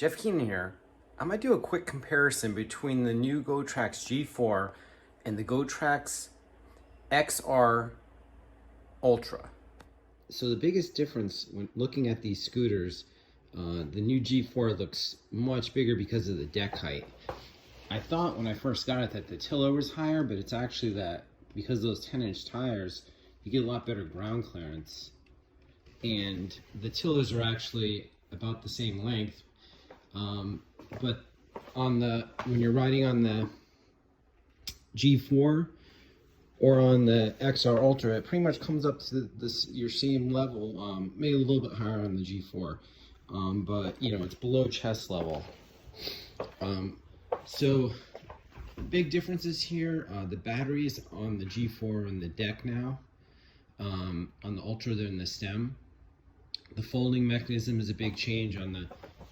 Jeff Keenan here. I'm going to do a quick comparison between the new Gotrax G4 and the Gotrax XR Ultra. So the biggest difference when looking at these scooters, the new G4 looks much bigger because of the deck height. I thought when I first got it that the tiller was higher, but it's actually that because of those 10-inch tires, you get a lot better ground clearance. And the tillers are actually about the same length. But when you're riding on the G4 or on the XR Ultra, it pretty much comes up to your same level, maybe a little bit higher on the G4, but you know, it's below chest level. So big differences here. The batteries on the G4 on the deck now. On the Ultra, they're in the stem. The folding mechanism is a big change. On the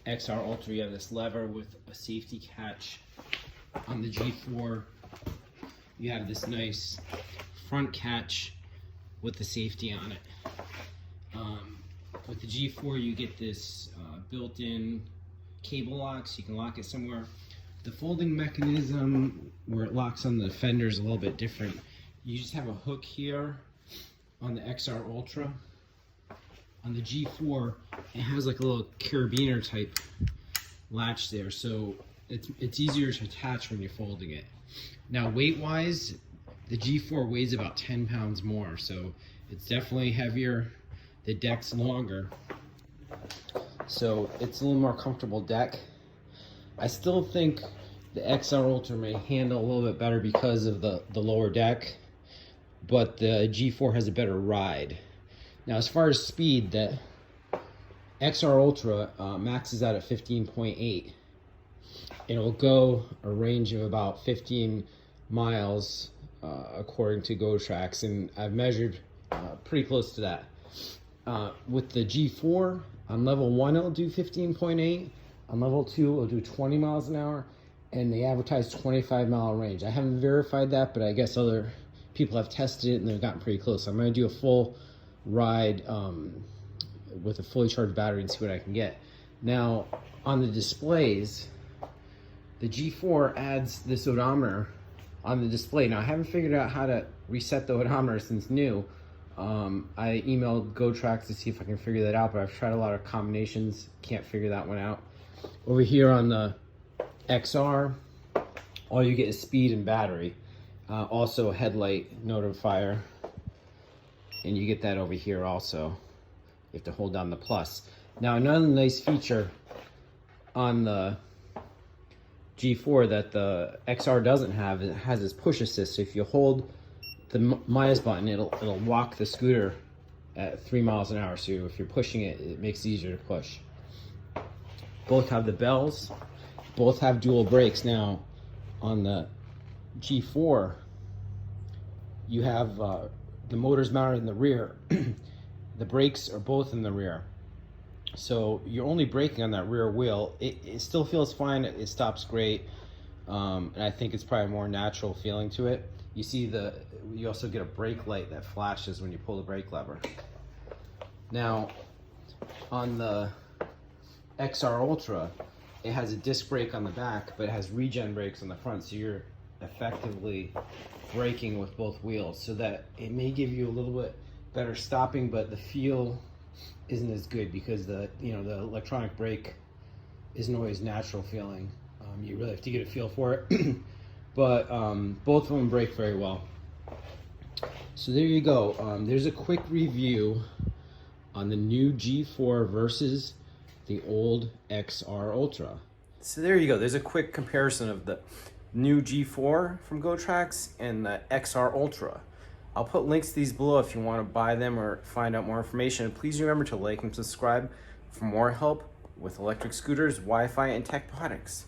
XR Ultra, you have this lever with a safety catch. On the G4, you have this nice front catch with the safety on it. With the G4, you get this built-in cable lock, so you can lock it somewhere. The folding mechanism where it locks on the fender is a little bit different. You just have a hook here on the XR Ultra. On the G4, it has like a little carabiner type latch there, so it's easier to attach when you're folding it. Now weight-wise, the G4 weighs about 10 pounds more, so it's definitely heavier. The deck's longer, so it's a little more comfortable deck. I still think the XR Ultra may handle a little bit better because of the lower deck, but the G4 has a better ride. Now, as far as speed, the XR Ultra maxes out at 15.8. It'll go a range of about 15 miles according to Gotrax, and I've measured pretty close to that. With the G4, on level 1 it'll do 15.8, on level 2 it'll do 20 miles an hour, and they advertise 25-mile range. I haven't verified that, but I guess other people have tested it and they've gotten pretty close. So I'm going to do a full ride with a fully charged battery and see what I can get. Now, on the displays, the G4 adds this odometer on the display. Now, I haven't figured out how to reset the odometer since new. I emailed Gotrax to see if I can figure that out, but I've tried a lot of combinations, can't figure that one out. Over here on the XR, all you get is speed and battery. Also a headlight notifier, and you get that over here also. You have to hold down the plus. Now, another nice feature on the G4 that the XR doesn't have, it has this push assist. So if you hold the minus button, it'll walk the scooter at 3 miles an hour. So if you're pushing it, it makes it easier to push. Both have the bells. Both have dual brakes. Now, on the G4, you have the motors mounted in the rear. The brakes are both in the rear. So you're only braking on that rear wheel. It still feels fine. It stops great. And I think it's probably a more natural feeling to it. You see you also get a brake light that flashes when you pull the brake lever. Now, on the XR Ultra, it has a disc brake on the back, but it has regen brakes on the front, so you're effectively braking with both wheels, so that it may give you a little bit better stopping, but the feel isn't as good because the electronic brake isn't always natural feeling. You really have to get a feel for it. But both of them brake very well. So there you go. There's a quick review on the new G4 versus the old XR Ultra. So there you go. There's a quick comparison of the new G4 from Gotrax and the XR Ultra. I'll put links to these below if you want to buy them or find out more information. And please remember to like and subscribe for more help with electric scooters, Wi-Fi, and tech products.